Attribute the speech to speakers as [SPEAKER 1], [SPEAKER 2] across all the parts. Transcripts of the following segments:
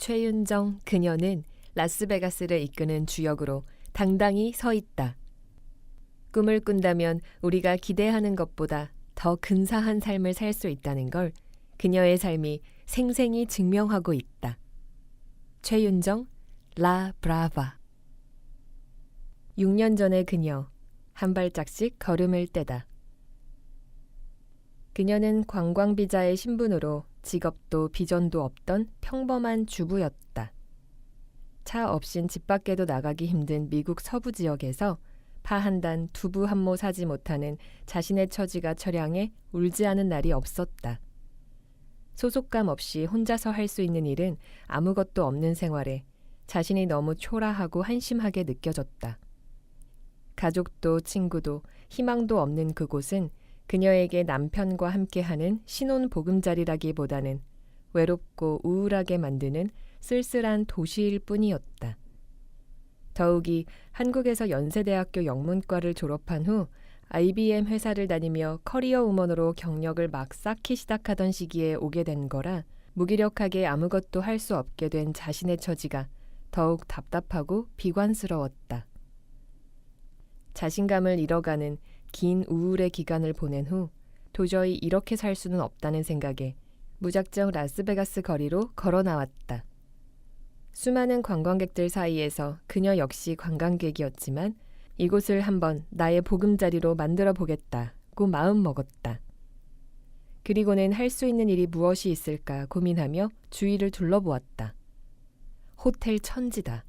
[SPEAKER 1] 최윤정 그녀는 라스베가스를 이끄는 주역으로 당당히 서 있다. 꿈을 꾼다면 우리가 기대하는 것보다 더 근사한 삶을 살 수 있다는 걸 그녀의 삶이 생생히 증명하고 있다. 최윤정, 라 브라바. 6년 전의 그녀, 한 발짝씩 걸음을 떼다. 그녀는 관광비자의 신분으로 직업도 비전도 없던 평범한 주부였다. 차 없인 집 밖에도 나가기 힘든 미국 서부 지역에서 파 한 단, 두부 한 모 사지 못하는 자신의 처지가 처량해 울지 않은 날이 없었다. 소속감 없이 혼자서 할 수 있는 일은 아무것도 없는 생활에 자신이 너무 초라하고 한심하게 느껴졌다. 가족도 친구도 희망도 없는 그곳은 그녀에게 남편과 함께하는 신혼보금자리라기보다는 외롭고 우울하게 만드는 쓸쓸한 도시일 뿐이었다. 더욱이 한국에서 연세대학교 영문과를 졸업한 후 IBM 회사를 다니며 커리어 우먼으로 경력을 막 쌓기 시작하던 시기에 오게 된 거라 무기력하게 아무것도 할 수 없게 된 자신의 처지가 더욱 답답하고 비관스러웠다. 자신감을 잃어가는 긴 우울의 기간을 보낸 후 도저히 이렇게 살 수는 없다는 생각에 무작정 라스베가스 거리로 걸어 나왔다. 수많은 관광객들 사이에서 그녀 역시 관광객이었지만 이곳을 한번 나의 보금자리로 만들어 보겠다고 마음먹었다. 그리고는 할 수 있는 일이 무엇이 있을까 고민하며 주위를 둘러보았다. 호텔 천지다.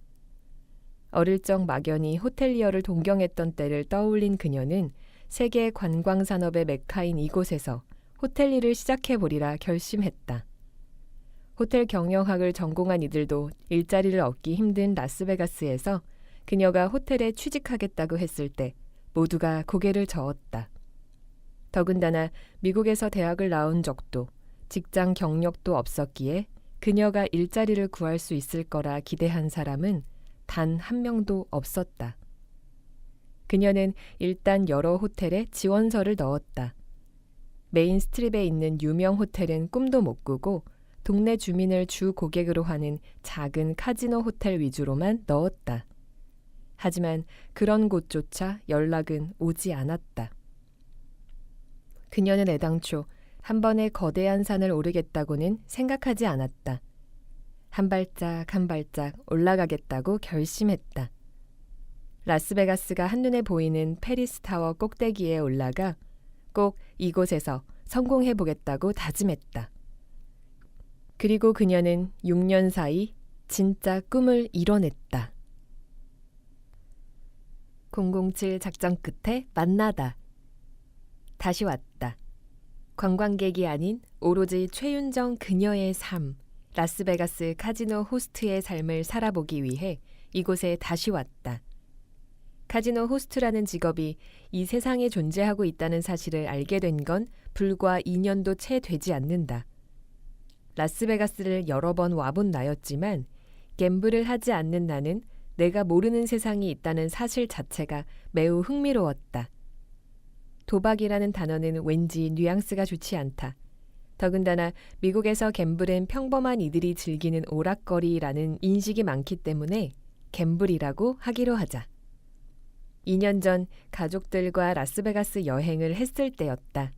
[SPEAKER 1] 어릴 적 막연히 호텔리어를 동경했던 때를 떠올린 그녀는 세계 관광산업의 메카인 이곳에서 호텔 일을 시작해보리라 결심했다. 호텔 경영학을 전공한 이들도 일자리를 얻기 힘든 라스베가스에서 그녀가 호텔에 취직하겠다고 했을 때 모두가 고개를 저었다. 더군다나 미국에서 대학을 나온 적도 직장 경력도 없었기에 그녀가 일자리를 구할 수 있을 거라 기대한 사람은 단 한 명도 없었다. 그녀는 일단 여러 호텔에 지원서를 넣었다. 메인 스트립에 있는 유명 호텔은 꿈도 못 꾸고 동네 주민을 주 고객으로 하는 작은 카지노 호텔 위주로만 넣었다. 하지만 그런 곳조차 연락은 오지 않았다. 그녀는 애당초 한 번에 거대한 산을 오르겠다고는 생각하지 않았다. 한 발짝 한 발짝 올라가겠다고 결심했다. 라스베가스가 한눈에 보이는 페리스 타워 꼭대기에 올라가 꼭 이곳에서 성공해보겠다고 다짐했다. 그리고 그녀는 6년 사이 진짜 꿈을 이뤄냈다. 007 작전 끝에 만나다. 다시 왔다. 관광객이 아닌 오로지 최윤정 그녀의 삶, 라스베가스 카지노 호스트의 삶을 살아보기 위해 이곳에 다시 왔다. 카지노 호스트라는 직업이 이 세상에 존재하고 있다는 사실을 알게 된 건 불과 2년도 채 되지 않는다. 라스베가스를 여러 번 와본 나였지만 갬블을 하지 않는 나는 내가 모르는 세상이 있다는 사실 자체가 매우 흥미로웠다. 도박이라는 단어는 왠지 뉘앙스가 좋지 않다. 더군다나 미국에서 갬블은 평범한 이들이 즐기는 오락거리라는 인식이 많기 때문에 갬블이라고 하기로 하자. 2년 전 가족들과 라스베가스 여행을 했을 때였다.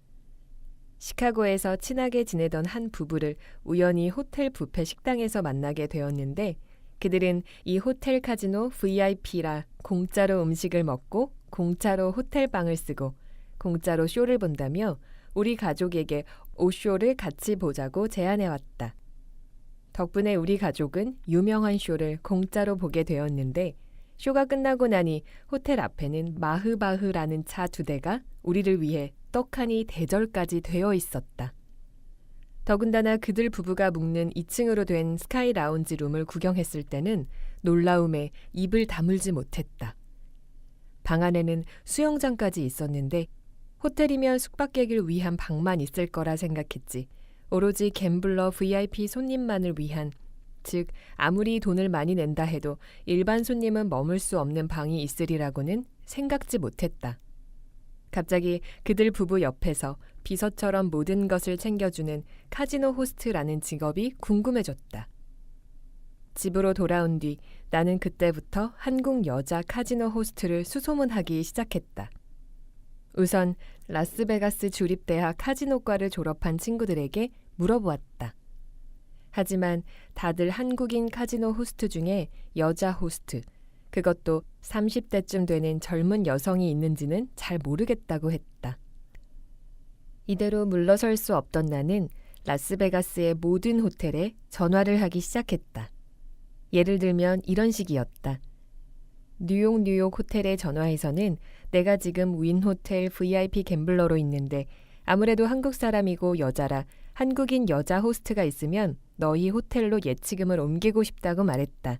[SPEAKER 1] 시카고에서 친하게 지내던 한 부부를 우연히 호텔 뷔페 식당에서 만나게 되었는데 그들은 이 호텔 카지노 VIP라 공짜로 음식을 먹고 공짜로 호텔방을 쓰고 공짜로 쇼를 본다며 우리 가족에게 옷쇼를 같이 보자고 제안해왔다. 덕분에 우리 가족은 유명한 쇼를 공짜로 보게 되었는데 쇼가 끝나고 나니 호텔 앞에는 마흐바흐라는 차 2대가 우리를 위해 떡하니 대절까지 되어 있었다. 더군다나 그들 부부가 묵는 2층으로 된 스카이 라운지 룸을 구경했을 때는 놀라움에 입을 다물지 못했다. 방 안에는 수영장까지 있었는데 호텔이면 숙박객을 위한 방만 있을 거라 생각했지. 오로지 갬블러 VIP 손님만을 위한, 즉 아무리 돈을 많이 낸다 해도 일반 손님은 머물 수 없는 방이 있으리라고는 생각지 못했다. 갑자기 그들 부부 옆에서 비서처럼 모든 것을 챙겨주는 카지노 호스트라는 직업이 궁금해졌다. 집으로 돌아온 뒤 나는 그때부터 한국 여자 카지노 호스트를 수소문하기 시작했다. 우선 라스베가스 주립대학 카지노과를 졸업한 친구들에게 물어보았다. 하지만 다들 한국인 카지노 호스트 중에 여자 호스트, 그것도 30대쯤 되는 젊은 여성이 있는지는 잘 모르겠다고 했다. 이대로 물러설 수 없던 나는 라스베가스의 모든 호텔에 전화를 하기 시작했다. 예를 들면 이런 식이었다. 뉴욕 호텔에 전화해서는 내가 지금 윈호텔 VIP 갬블러로 있는데 아무래도 한국 사람이고 여자라 한국인 여자 호스트가 있으면 너희 호텔로 예치금을 옮기고 싶다고 말했다.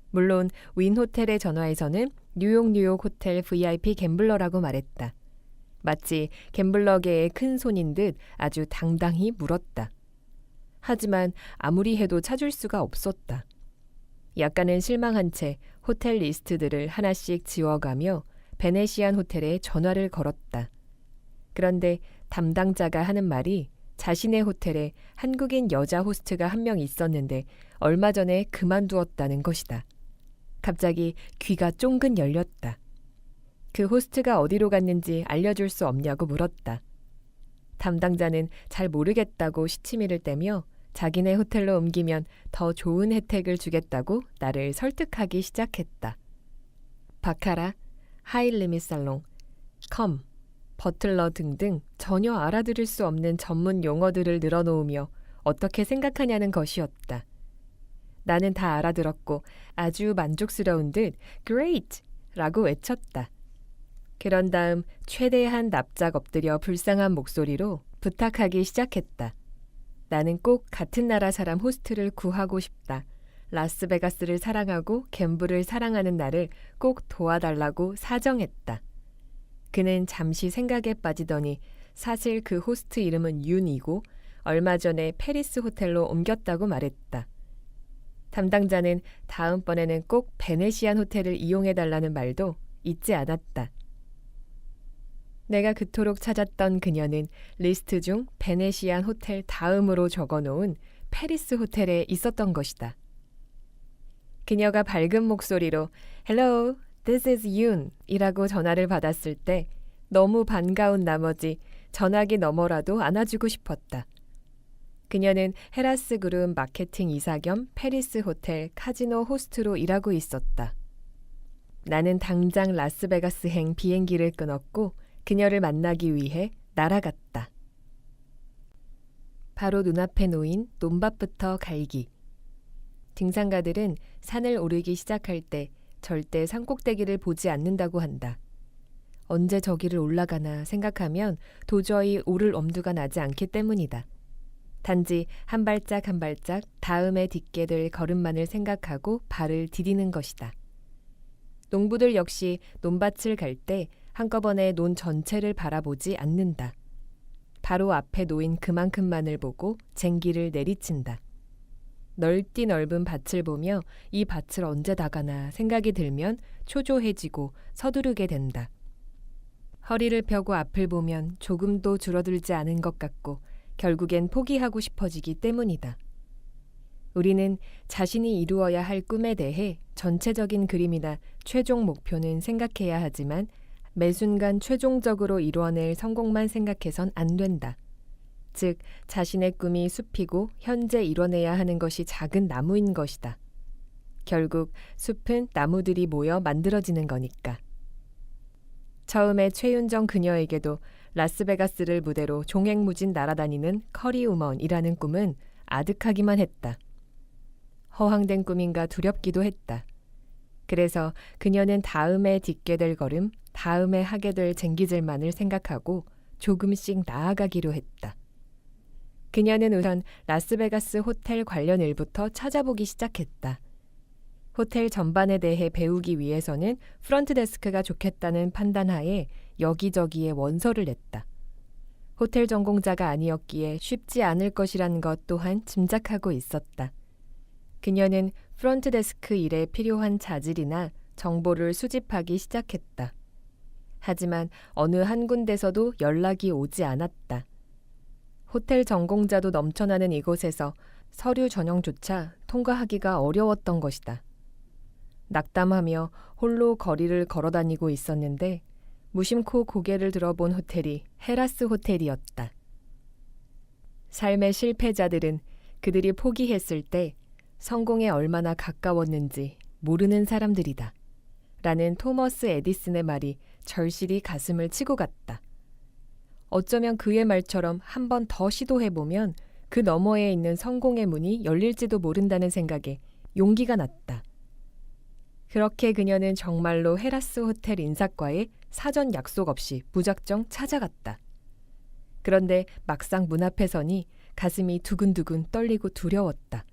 [SPEAKER 1] 물론 윈호텔에 전화해서는 뉴욕 호텔 VIP 갬블러라고 말했다. 마치 갬블러계의 큰 손인 듯 아주 당당히 물었다. 하지만 아무리 해도 찾을 수가 없었다. 약간은 실망한 채 호텔 리스트들을 하나씩 지워가며 베네시안 호텔에 전화를 걸었다. 그런데 담당자가 하는 말이 자신의 호텔에 한국인 여자 호스트가 한 명 있었는데 얼마 전에 그만두었다는 것이다. 갑자기 귀가 쫑긋 열렸다. 그 호스트가 어디로 갔는지 알려줄 수 없냐고 물었다. 담당자는 잘 모르겠다고 시치미를 떼며 자기네 호텔로 옮기면 더 좋은 혜택을 주겠다고 나를 설득하기 시작했다. 바카라, 하이리밋 살롱, 컴, 버틀러 등등 전혀 알아들을 수 없는 전문 용어들을 늘어놓으며 어떻게 생각하냐는 것이었다. 나는 다 알아들었고 아주 만족스러운 듯 Great! 라고 외쳤다. 그런 다음 최대한 납작 엎드려 불쌍한 목소리로 부탁하기 시작했다. 나는 꼭 같은 나라 사람 호스트를 구하고 싶다. 라스베가스를 사랑하고 갬블을 사랑하는 나를 꼭 도와달라고 사정했다. 그는 잠시 생각에 빠지더니 사실 그 호스트 이름은 윤이고 얼마 전에 페리스 호텔로 옮겼다고 말했다. 담당자는 다음번에는 꼭 베네시안 호텔을 이용해달라는 말도 잊지 않았다. 내가 그토록 찾았던 그녀는 리스트 중 베네시안 호텔 다음으로 적어놓은 페리스 호텔에 있었던 것이다. 그녀가 밝은 목소리로 Hello, this is Yoon 이라고 전화를 받았을 때 너무 반가운 나머지 전화기 너머라도 안아주고 싶었다. 그녀는 헤라스 그룹 마케팅 이사 겸 페리스 호텔 카지노 호스트로 일하고 있었다. 나는 당장 라스베가스행 비행기를 끊었고 그녀를 만나기 위해 날아갔다. 바로 눈앞에 놓인 논밭부터 갈기. 등산가들은 산을 오르기 시작할 때 절대 산꼭대기를 보지 않는다고 한다. 언제 저기를 올라가나 생각하면 도저히 오를 엄두가 나지 않기 때문이다. 단지 한 발짝 한 발짝 다음에 딛게 될 걸음만을 생각하고 발을 디디는 것이다. 농부들 역시 논밭을 갈 때 한꺼번에 논 전체를 바라보지 않는다. 바로 앞에 놓인 그만큼만을 보고 쟁기를 내리친다. 넓디 넓은 밭을 보며 이 밭을 언제 다 가나 생각이 들면 초조해지고 서두르게 된다. 허리를 펴고 앞을 보면 조금도 줄어들지 않은 것 같고 결국엔 포기하고 싶어지기 때문이다. 우리는 자신이 이루어야 할 꿈에 대해 전체적인 그림이나 최종 목표는 생각해야 하지만 매 순간 최종적으로 이루어낼 성공만 생각해선 안 된다. 즉, 자신의 꿈이 숲이고 현재 이뤄내야 하는 것이 작은 나무인 것이다. 결국 숲은 나무들이 모여 만들어지는 거니까. 처음에 최윤정 그녀에게도 라스베가스를 무대로 종횡무진 날아다니는 커리우먼이라는 꿈은 아득하기만 했다. 허황된 꿈인가 두렵기도 했다. 그래서 그녀는 다음에 딛게 될 걸음, 다음에 하게 될 쟁기질만을 생각하고 조금씩 나아가기로 했다. 그녀는 우선 라스베가스 호텔 관련 일부터 찾아보기 시작했다. 호텔 전반에 대해 배우기 위해서는 프런트 데스크가 좋겠다는 판단하에 여기저기에 원서를 냈다. 호텔 전공자가 아니었기에 쉽지 않을 것이라는 것 또한 짐작하고 있었다. 그녀는 프런트 데스크 일에 필요한 자질이나 정보를 수집하기 시작했다. 하지만 어느 한 군데서도 연락이 오지 않았다. 호텔 전공자도 넘쳐나는 이곳에서 서류 전형조차 통과하기가 어려웠던 것이다. 낙담하며 홀로 거리를 걸어다니고 있었는데 무심코 고개를 들어본 호텔이 헤라스 호텔이었다. 삶의 실패자들은 그들이 포기했을 때 성공에 얼마나 가까웠는지 모르는 사람들이다. 라는 토머스 에디슨의 말이 절실히 가슴을 치고 갔다. 어쩌면 그의 말처럼 한 번 더 시도해보면 그 너머에 있는 성공의 문이 열릴지도 모른다는 생각에 용기가 났다. 그렇게 그녀는 정말로 헤라스 호텔 인사과에 사전 약속 없이 무작정 찾아갔다. 그런데 막상 문 앞에 서니 가슴이 두근두근 떨리고 두려웠다.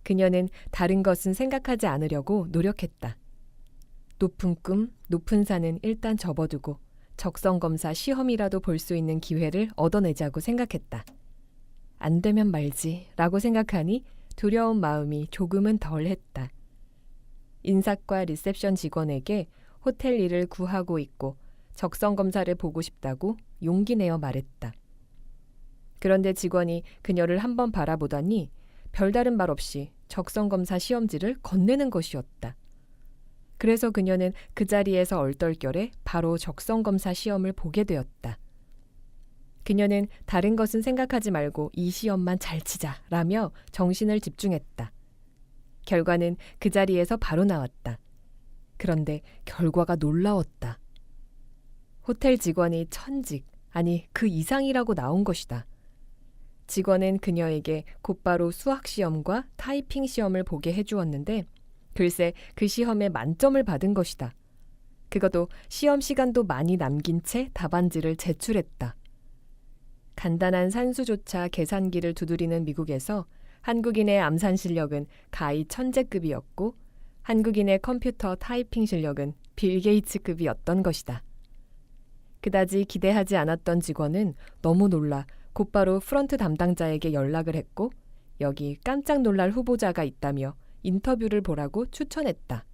[SPEAKER 1] 그녀는 다른 것은 생각하지 않으려고 노력했다. 높은 꿈, 높은 산은 일단 접어두고 적성검사 시험이라도 볼 수 있는 기회를 얻어내자고 생각했다. 안 되면 말지 라고 생각하니 두려운 마음이 조금은 덜했다. 인사과 리셉션 직원에게 호텔 일을 구하고 있고 적성검사를 보고 싶다고 용기 내어 말했다. 그런데 직원이 그녀를 한번 바라보더니 별다른 말 없이 적성검사 시험지를 건네는 것이었다. 그래서 그녀는 그 자리에서 얼떨결에 바로 적성검사 시험을 보게 되었다. 그녀는 다른 것은 생각하지 말고 이 시험만 잘 치자라며 정신을 집중했다. 결과는 그 자리에서 바로 나왔다. 그런데 결과가 놀라웠다. 호텔 직원이 천직, 아니 그 이상이라고 나온 것이다. 직원은 그녀에게 곧바로 수학 시험과 타이핑 시험을 보게 해주었는데 글쎄 그 시험에 만점을 받은 것이다. 그것도 시험 시간도 많이 남긴 채 답안지를 제출했다. 간단한 산수조차 계산기를 두드리는 미국에서 한국인의 암산 실력은 가히 천재급이었고 한국인의 컴퓨터 타이핑 실력은 빌 게이츠급이었던 것이다. 그다지 기대하지 않았던 직원은 너무 놀라 곧바로 프런트 담당자에게 연락을 했고 여기 깜짝 놀랄 후보자가 있다며 인터뷰를 보라고 추천했다.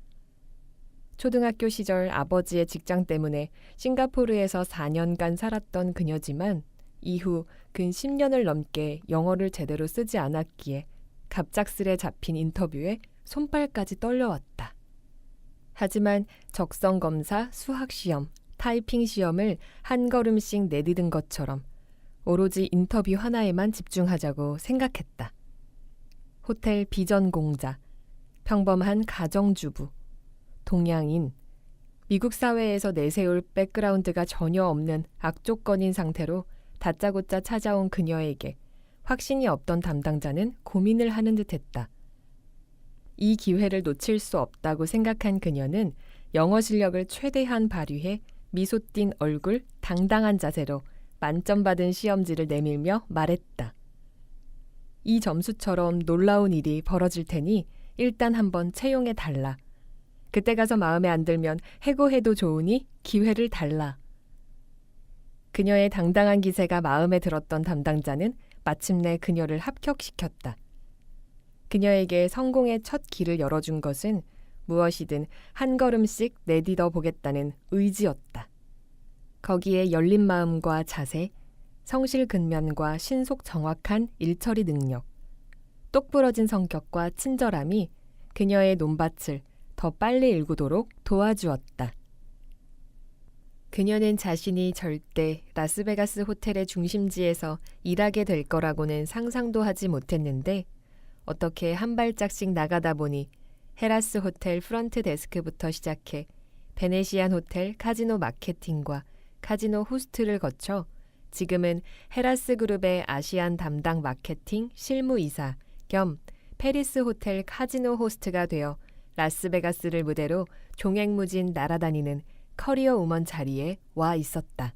[SPEAKER 1] 초등학교 시절 아버지의 직장 때문에 싱가포르에서 4년간 살았던 그녀지만 이후 근 10년을 넘게 영어를 제대로 쓰지 않았기에 갑작스레 잡힌 인터뷰에 손발까지 떨려왔다. 하지만 적성검사, 수학시험, 타이핑 시험을 한 걸음씩 내디딘 것처럼 오로지 인터뷰 하나에만 집중하자고 생각했다. 호텔 비전공자, 평범한 가정주부, 동양인, 미국 사회에서 내세울 백그라운드가 전혀 없는 악조건인 상태로 다짜고짜 찾아온 그녀에게 확신이 없던 담당자는 고민을 하는 듯했다. 이 기회를 놓칠 수 없다고 생각한 그녀는 영어 실력을 최대한 발휘해 미소 띤 얼굴, 당당한 자세로 만점 받은 시험지를 내밀며 말했다. 이 점수처럼 놀라운 일이 벌어질 테니 일단 한번 채용해 달라. 그때 가서 마음에 안 들면 해고해도 좋으니 기회를 달라. 그녀의 당당한 기세가 마음에 들었던 담당자는 마침내 그녀를 합격시켰다. 그녀에게 성공의 첫 길을 열어준 것은 무엇이든 한 걸음씩 내딛어 보겠다는 의지였다. 거기에 열린 마음과 자세, 성실근면과 신속 정확한 일처리 능력, 똑부러진 성격과 친절함이 그녀의 논밭을 더 빨리 일구도록 도와주었다. 그녀는 자신이 절대 라스베가스 호텔의 중심지에서 일하게 될 거라고는 상상도 하지 못했는데 어떻게 한 발짝씩 나가다 보니 헤라스 호텔 프런트 데스크부터 시작해 베네시안 호텔 카지노 마케팅과 카지노 호스트를 거쳐 지금은 헤라스 그룹의 아시안 담당 마케팅 실무이사 겸 페리스 호텔 카지노 호스트가 되어 라스베가스를 무대로 종횡무진 날아다니는 커리어 우먼 자리에 와 있었다.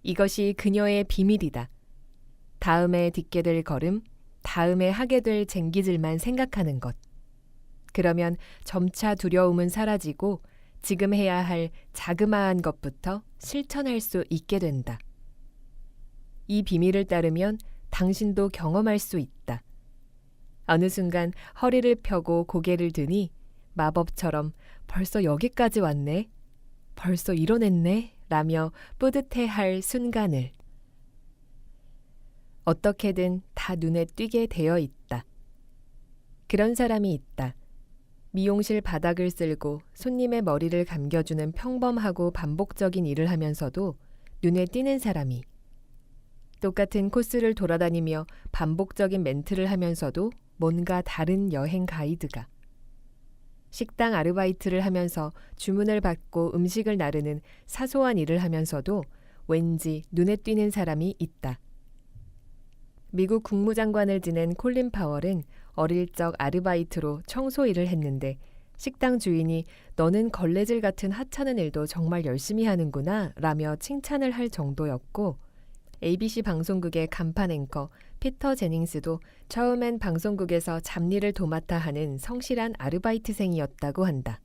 [SPEAKER 1] 이것이 그녀의 비밀이다. 다음에 딛게 될 걸음, 다음에 하게 될 쟁기질만 생각하는 것. 그러면 점차 두려움은 사라지고 지금 해야 할 자그마한 것부터 실천할 수 있게 된다. 이 비밀을 따르면 당신도 경험할 수 있다. 어느 순간 허리를 펴고 고개를 드니 마법처럼 벌써 여기까지 왔네, 벌써 이뤄냈네 라며 뿌듯해할 순간을. 어떻게든 다 눈에 띄게 되어 있다. 그런 사람이 있다. 미용실 바닥을 쓸고 손님의 머리를 감겨주는 평범하고 반복적인 일을 하면서도 눈에 띄는 사람이, 똑같은 코스를 돌아다니며 반복적인 멘트를 하면서도 뭔가 다른 여행 가이드가, 식당 아르바이트를 하면서 주문을 받고 음식을 나르는 사소한 일을 하면서도 왠지 눈에 띄는 사람이 있다. 미국 국무장관을 지낸 콜린 파월은 어릴 적 아르바이트로 청소 일을 했는데 식당 주인이 너는 걸레질 같은 하찮은 일도 정말 열심히 하는구나 라며 칭찬을 할 정도였고, ABC 방송국의 간판 앵커 피터 제닝스도 처음엔 방송국에서 잡일을 도맡아 하는 성실한 아르바이트생이었다고 한다.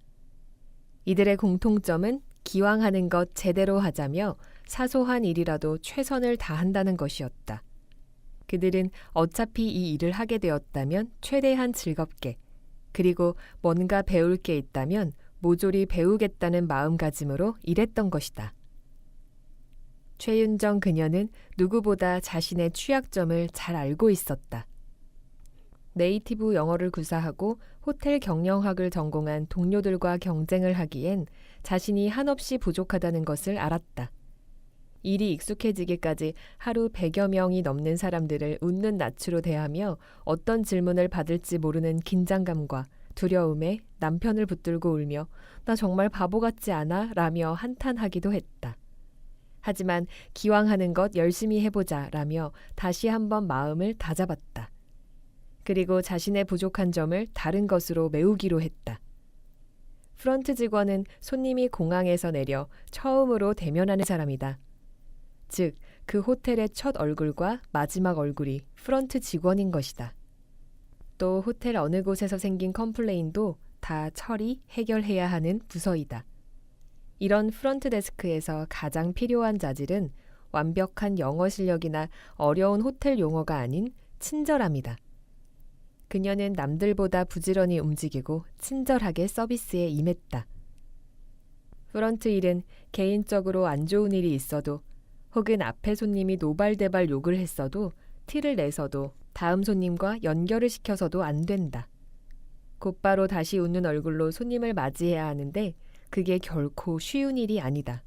[SPEAKER 1] 이들의 공통점은 기왕 하는 것 제대로 하자며 사소한 일이라도 최선을 다한다는 것이었다. 그들은 어차피 이 일을 하게 되었다면 최대한 즐겁게, 그리고 뭔가 배울 게 있다면 모조리 배우겠다는 마음가짐으로 일했던 것이다. 최윤정 그녀는 누구보다 자신의 취약점을 잘 알고 있었다. 네이티브 영어를 구사하고 호텔 경영학을 전공한 동료들과 경쟁을 하기엔 자신이 한없이 부족하다는 것을 알았다. 일이 익숙해지기까지 하루 100여 명이 넘는 사람들을 웃는 낯으로 대하며 어떤 질문을 받을지 모르는 긴장감과 두려움에 남편을 붙들고 울며 나 정말 바보 같지 않아? 라며 한탄하기도 했다. 하지만 기왕 하는 것 열심히 해보자 라며 다시 한번 마음을 다잡았다. 그리고 자신의 부족한 점을 다른 것으로 메우기로 했다. 프런트 직원은 손님이 공항에서 내려 처음으로 대면하는 사람이다. 즉, 그 호텔의 첫 얼굴과 마지막 얼굴이 프런트 직원인 것이다. 또 호텔 어느 곳에서 생긴 컴플레인도 다 처리, 해결해야 하는 부서이다. 이런 프런트 데스크에서 가장 필요한 자질은 완벽한 영어 실력이나 어려운 호텔 용어가 아닌 친절함이다. 그녀는 남들보다 부지런히 움직이고 친절하게 서비스에 임했다. 프런트 일은 개인적으로 안 좋은 일이 있어도 혹은 앞에 손님이 노발대발 욕을 했어도 티를 내서도 다음 손님과 연결을 시켜서도 안 된다. 곧바로 다시 웃는 얼굴로 손님을 맞이해야 하는데 그게 결코 쉬운 일이 아니다.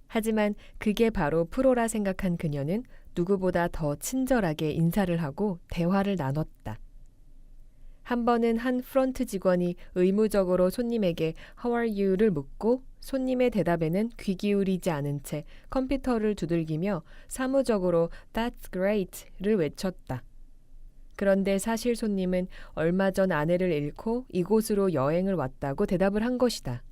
[SPEAKER 1] 하지만 그게 바로 프로라 생각한 그녀는 누구보다 더 친절하게 인사를 하고 대화를 나눴다. 한 번은 한 프런트 직원이 의무적으로 손님에게 How are you를 묻고 손님의 대답에는 귀 기울이지 않은 채 컴퓨터를 두들기며 사무적으로 That's great를 외쳤다. 그런데 사실 손님은 얼마 전 아내를 잃고 이곳으로 여행을 왔다고 대답을 한 것이다.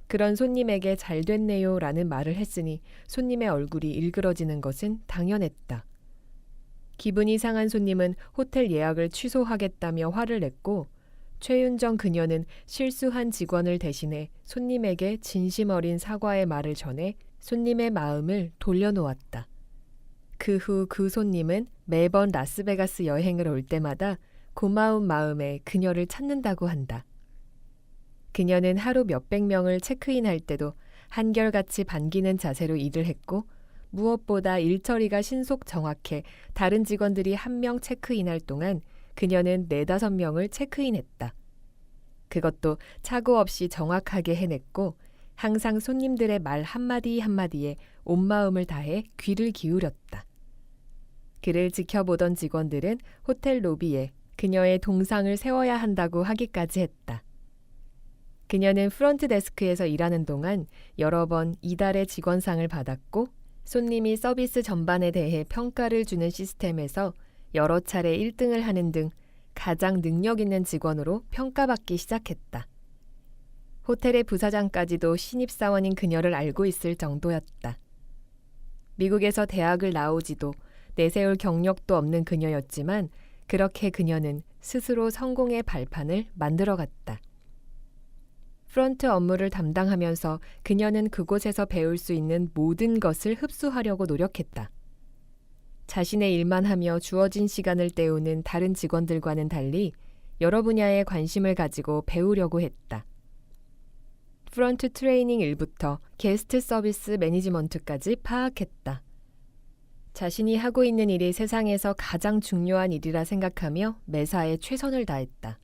[SPEAKER 1] 그런 손님에게 잘 됐네요 라는 말을 했으니 손님의 얼굴이 일그러지는 것은 당연했다. 기분이 상한 손님은 호텔 예약을 취소하겠다며 화를 냈고, 최윤정 그녀는 실수한 직원을 대신해 손님에게 진심 어린 사과의 말을 전해 손님의 마음을 돌려놓았다. 그 후 그 손님은 매번 라스베가스 여행을 올 때마다 고마운 마음에 그녀를 찾는다고 한다. 그녀는 하루 몇백 명을 체크인할 때도 한결같이 반기는 자세로 일을 했고, 무엇보다 일처리가 신속 정확해 다른 직원들이 한 명 체크인할 동안 그녀는 4-5명을 체크인했다. 그것도 착오 없이 정확하게 해냈고 항상 손님들의 말 한마디 한마디에 온 마음을 다해 귀를 기울였다. 그를 지켜보던 직원들은 호텔 로비에 그녀의 동상을 세워야 한다고 하기까지 했다. 그녀는 프런트 데스크에서 일하는 동안 여러 번 이달의 직원상을 받았고, 손님이 서비스 전반에 대해 평가를 주는 시스템에서 여러 차례 1등을 하는 등 가장 능력 있는 직원으로 평가받기 시작했다. 호텔의 부사장까지도 신입사원인 그녀를 알고 있을 정도였다. 미국에서 대학을 나오지도 내세울 경력도 없는 그녀였지만 그렇게 그녀는 스스로 성공의 발판을 만들어갔다. 프런트 업무를 담당하면서 그녀는 그곳에서 배울 수 있는 모든 것을 흡수하려고 노력했다. 자신의 일만 하며 주어진 시간을 때우는 다른 직원들과는 달리 여러 분야에 관심을 가지고 배우려고 했다. 프런트 트레이닝 일부터 게스트 서비스 매니지먼트까지 파악했다. 자신이 하고 있는 일이 세상에서 가장 중요한 일이라 생각하며 매사에 최선을 다했다.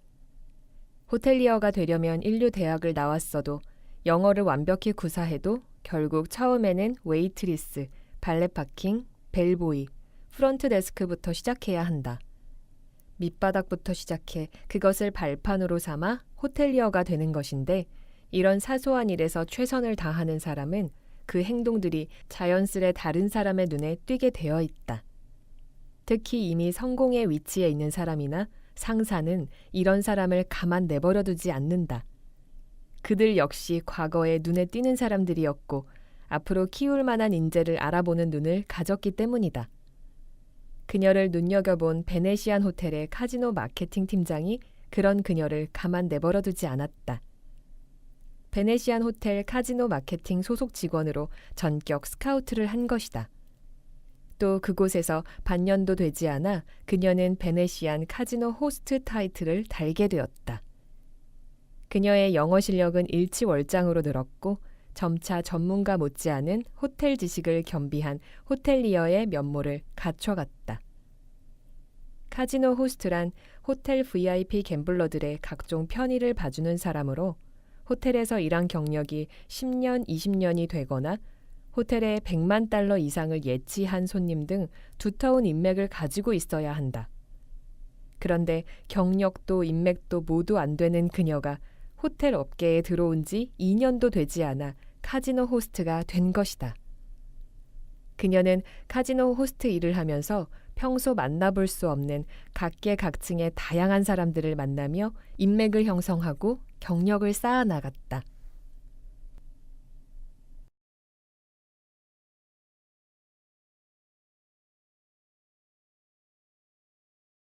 [SPEAKER 1] 호텔리어가 되려면 인류 대학을 나왔어도 영어를 완벽히 구사해도 결국 처음에는 웨이트리스, 발렛 파킹, 벨보이, 프런트 데스크부터 시작해야 한다. 밑바닥부터 시작해 그것을 발판으로 삼아 호텔리어가 되는 것인데 이런 사소한 일에서 최선을 다하는 사람은 그 행동들이 자연스레 다른 사람의 눈에 띄게 되어 있다. 특히 이미 성공의 위치에 있는 사람이나 상사는 이런 사람을 가만 내버려 두지 않는다. 그들 역시 과거에 눈에 띄는 사람들이었고 앞으로 키울 만한 인재를 알아보는 눈을 가졌기 때문이다. 그녀를 눈여겨본 베네시안 호텔의 카지노 마케팅 팀장이 그런 그녀를 가만 내버려 두지 않았다. 베네시안 호텔 카지노 마케팅 소속 직원으로 전격 스카우트를 한 것이다. 또 그곳에서 반년도 되지 않아 그녀는 베네시안 카지노 호스트 타이틀을 달게 되었다. 그녀의 영어 실력은 일치월장으로 늘었고 점차 전문가 못지않은 호텔 지식을 겸비한 호텔리어의 면모를 갖춰갔다. 카지노 호스트란 호텔 VIP 갬블러들의 각종 편의를 봐주는 사람으로 호텔에서 일한 경력이 10년, 20년이 되거나 호텔에 100만 달러 이상을 예치한 손님 등 두터운 인맥을 가지고 있어야 한다. 그런데 경력도 인맥도 모두 안 되는 그녀가 호텔 업계에 들어온 지 2년도 되지 않아 카지노 호스트가 된 것이다. 그녀는 카지노 호스트 일을 하면서 평소 만나볼 수 없는 각계각층의 다양한 사람들을 만나며 인맥을 형성하고 경력을 쌓아 나갔다.